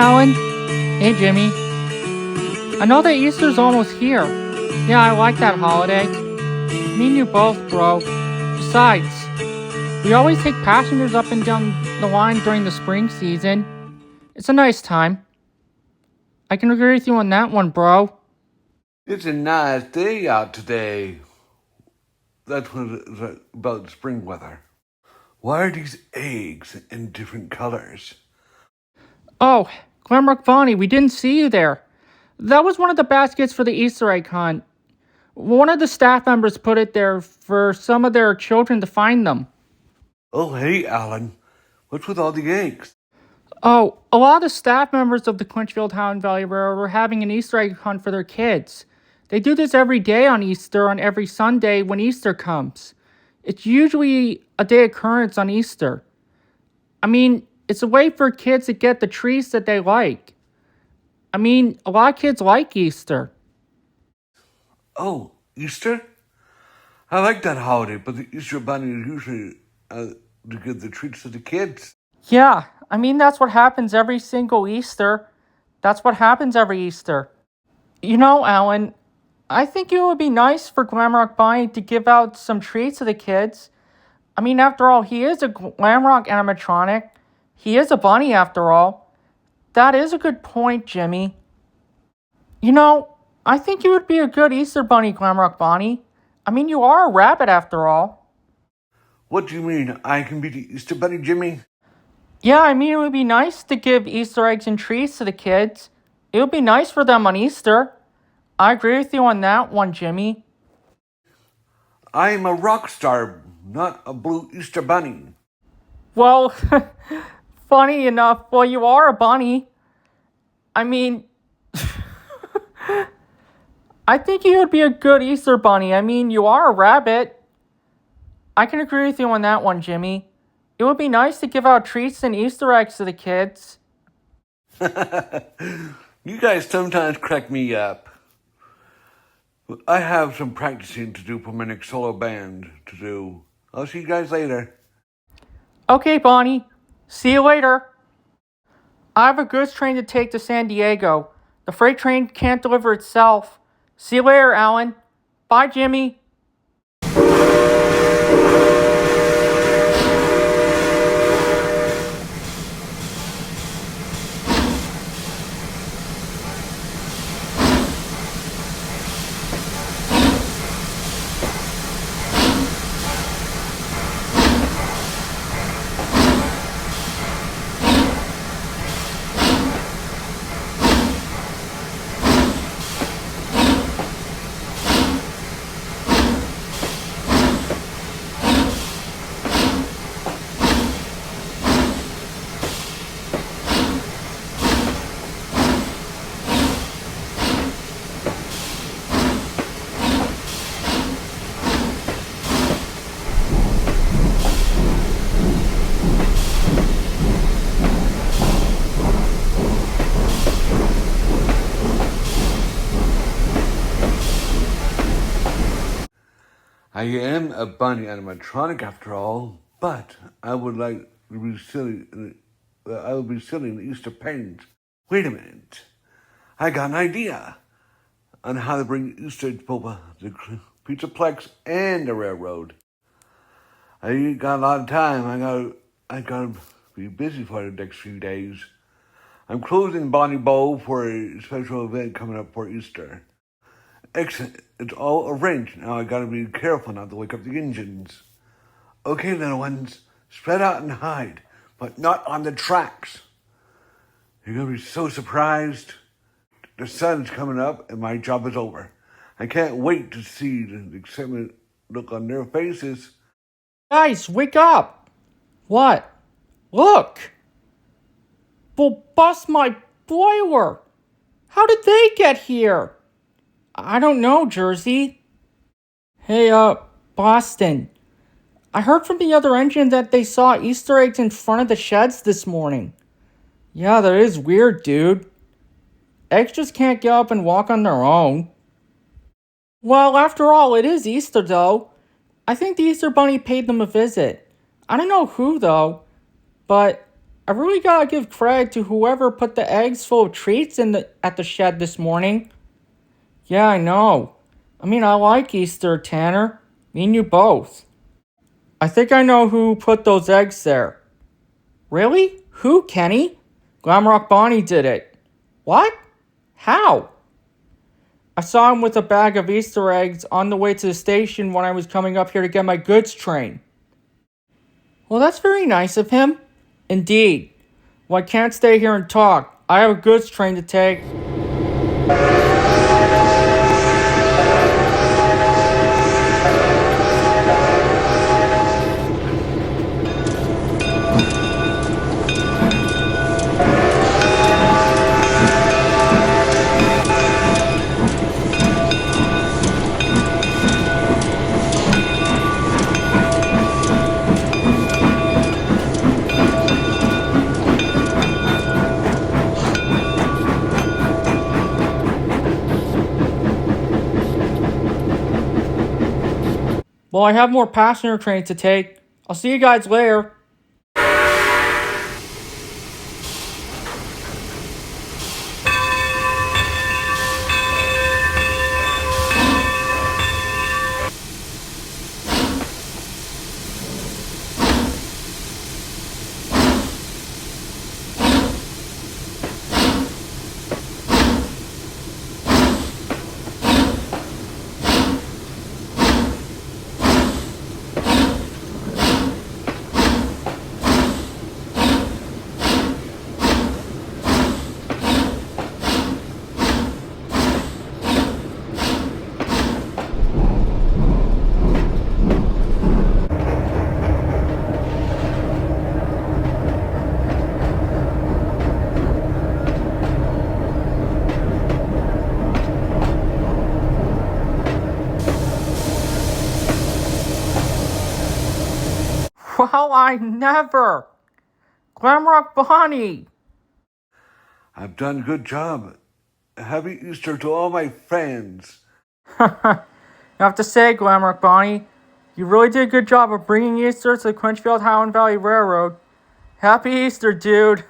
Alan. Hey, Jimmy. I know that Easter's almost here. Yeah, I like that holiday. Me and you both, bro. Besides, we always take passengers up and down the line during the spring season. It's a nice time. I can agree with you on that one, bro. It's a nice day out today. That's what it's about spring weather. Why are these eggs in different colors? Oh, Glamrock Bonnie, we didn't see you there. That was one of the baskets for the Easter egg hunt. One of the staff members put it there for some of their children to find them. Oh, hey, Alan. What's with all the eggs? Oh, a lot of staff members of the Clinchfield Highland Valley Railroad were having an Easter egg hunt for their kids. They do this every day on Easter on every Sunday when Easter comes. It's usually a day occurrence on Easter. I mean, it's a way for kids to get the treats that they like. I mean, a lot of kids like Easter. Oh, Easter? I like that holiday, but the Easter Bunny is usually to give the treats to the kids. Yeah, I mean, that's what happens every single Easter. That's what happens every Easter. You know, Alan, I think it would be nice for Glamrock Bonnie to give out some treats to the kids. I mean, after all, he is a Glamrock animatronic. He is a bunny, after all. That is a good point, Jimmy. You know, I think you would be a good Easter bunny, Glamrock Bonnie. I mean, you are a rabbit, after all. What do you mean, I can be the Easter Bunny, Jimmy? Yeah, I mean, it would be nice to give Easter eggs and treats to the kids. It would be nice for them on Easter. I agree with you on that one, Jimmy. I am a rock star, not a blue Easter Bunny. Well, funny enough, well, you are a bunny. I mean, I think you would be a good Easter bunny. I mean, you are a rabbit. I can agree with you on that one, Jimmy. It would be nice to give out treats and Easter eggs to the kids. You guys sometimes crack me up. I have some practicing to do for my next solo band to do. I'll see you guys later. Okay, Bonnie. See you later. I have a goods train to take to San Diego. The freight train can't deliver itself. See you later, Alan. Bye, Jimmy. I am a bunny animatronic after all, but I would like to be silly. I would be silly in Easter paint. Wait a minute. I got an idea on how to bring Easter to both the Pizzaplex and the railroad. I ain't got a lot of time. I gotta be busy for the next few days. I'm closing Bonnie Bow for a special event coming up for Easter. Excellent. It's all arranged. Now I gotta be careful not to wake up the engines. Okay, little ones, spread out and hide, but not on the tracks. You're gonna be so surprised. The sun's coming up and my job is over. I can't wait to see the excitement look on their faces. Guys, wake up! What? Look! Well, bust my boiler! How did they get here? I don't know, Jersey. Hey, Boston. I heard from the other engine that they saw Easter eggs in front of the sheds this morning. Yeah, that is weird, dude. Eggs just can't get up and walk on their own. Well, after all, it is Easter, though. I think the Easter Bunny paid them a visit. I don't know who, though, but I really gotta give credit to whoever put the eggs full of treats at the shed this morning. Yeah, I know. I mean, I like Easter, Tanner. Me and you both. I think I know who put those eggs there. Really? Who, Kenny? Glamrock Bonnie did it. What? How? I saw him with a bag of Easter eggs on the way to the station when I was coming up here to get my goods train. Well, that's very nice of him. Indeed. Well, I can't stay here and talk. I have a goods train to take. Well, I have more passenger trains to take. I'll see you guys later. Well, I never. Glamrock Bonnie. I've done a good job. Happy Easter to all my friends. I have to say, Glamrock Bonnie, you really did a good job of bringing Easter to the Clinchfield Highland Valley Railroad. Happy Easter, dude.